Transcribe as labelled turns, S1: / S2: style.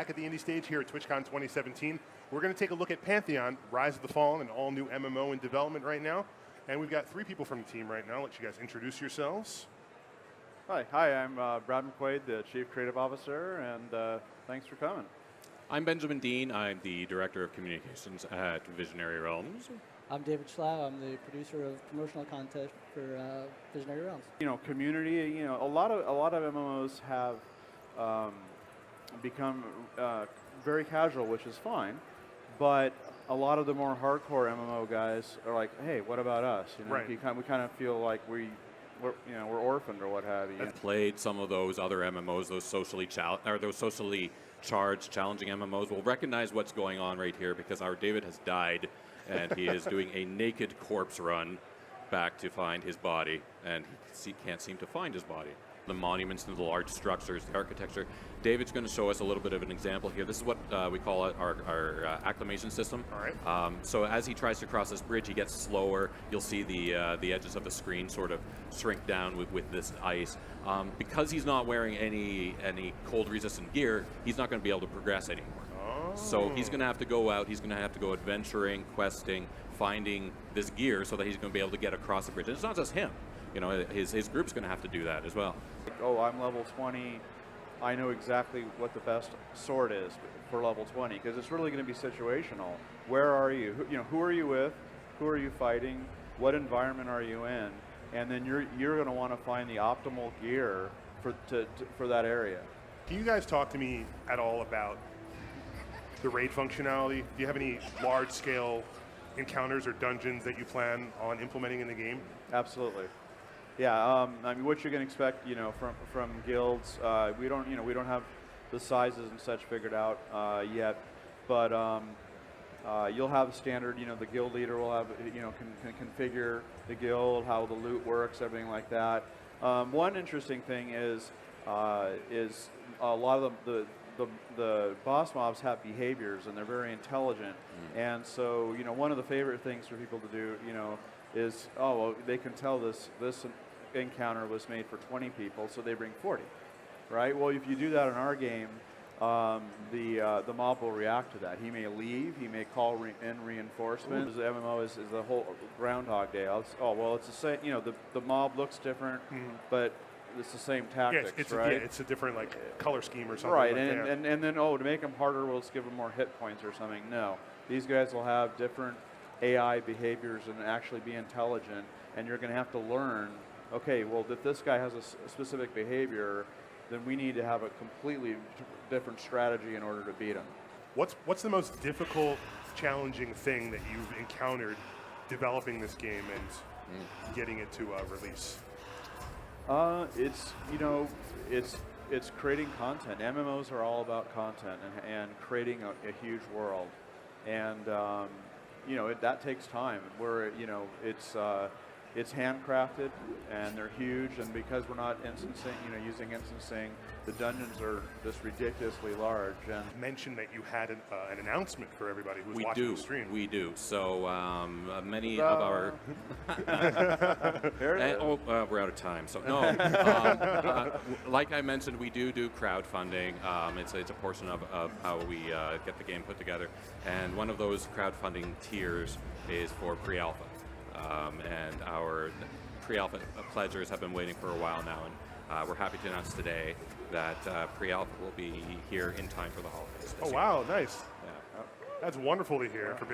S1: back at the indie stage here at TwitchCon 2017. We're going to take a look at Pantheon, Rise of the Fallen, an all-new MMO in development right now. And we've got 3 people from the team right now. I'll let you guys introduce yourselves.
S2: Hi, I'm Brad McQuaid, the Chief Creative Officer, and thanks for coming.
S3: I'm Benjamin Dean. I'm the Director of Communications at Visionary Realms.
S4: I'm David Schlau. I'm the producer of promotional content for Visionary Realms.
S2: You know, community. You know, a lot of MMOs have become very casual, which is fine. But a lot of the more hardcore MMO guys are like, "Hey, what about us?" You know,
S1: right.
S2: we kind of feel like we're orphaned or what have you.
S3: I've played some of those other MMOs, those socially charged, challenging MMOs. We'll recognize what's going on right here because our David has died, and he is doing a naked corpse run back to find his body, and he can't seem to find his body. The monuments and the large structures, the architecture. David's going to show us a little bit of an example here. This is what we call our acclimation system.
S1: All right.
S3: So as he tries to cross this bridge, he gets slower. You'll see the edges of the screen sort of shrink down with this ice. Because he's not wearing any cold-resistant gear, he's not going to be able to progress anymore.
S1: Oh.
S3: So he's going to have to go out. He's going to have to go adventuring, questing, finding this gear so that he's going to be able to get across the bridge. And it's not just him. You know, his group's going to have to do that as well.
S2: Oh, I'm level 20. I know exactly what the best sword is for level 20 because it's really going to be situational. Where are you? Who are you with? Who are you fighting? What environment are you in? And then you're going to want to find the optimal gear for that area.
S1: Can you guys talk to me at all about the raid functionality? Do you have any large-scale encounters or dungeons that you plan on implementing in the game?
S2: Absolutely. Yeah, I mean, what you're going to expect, from guilds, we don't have the sizes and such figured out yet, but you'll have a standard. The guild leader will have, can configure the guild, how the loot works, everything like that. One interesting thing is a lot of the boss mobs have behaviors and they're very intelligent, and so one of the favorite things for people to do, is they can tell this encounter was made for 20 people, so they bring 40, right? Well, if you do that in our game, the mob will react to that. He may leave, he may call in reinforcements. The MMO is the whole Groundhog Day. It's the same. The mob looks different, but it's the same tactics, right?
S1: It's a different color scheme or something.
S2: Right,
S1: like that.
S2: and then to make them harder, we'll just give them more hit points or something. No, these guys will have different AI behaviors and actually be intelligent, and you're going to have to learn, okay, well, if this guy has a specific behavior, then we need to have a completely different strategy in order to beat him.
S1: What's the most difficult, challenging thing that you've encountered developing this game and getting it to release?
S2: It's creating content. MMOs are all about content and creating a huge world, and that takes time. It's handcrafted, and they're huge, and because we're not using instancing, the dungeons are just ridiculously large. And
S1: You mentioned that you had an announcement for everybody who's watching the stream.
S3: We do. So many of our... we're out of time. So no, like I mentioned, we do crowdfunding. It's a portion of how we get the game put together. And one of those crowdfunding tiers is for pre-alpha. And our pre-alpha pledgers have been waiting for a while now, and we're happy to announce today that pre-alpha will be here in time for the holidays.
S1: Oh, wow, nice.
S3: Yeah.
S1: That's wonderful to hear for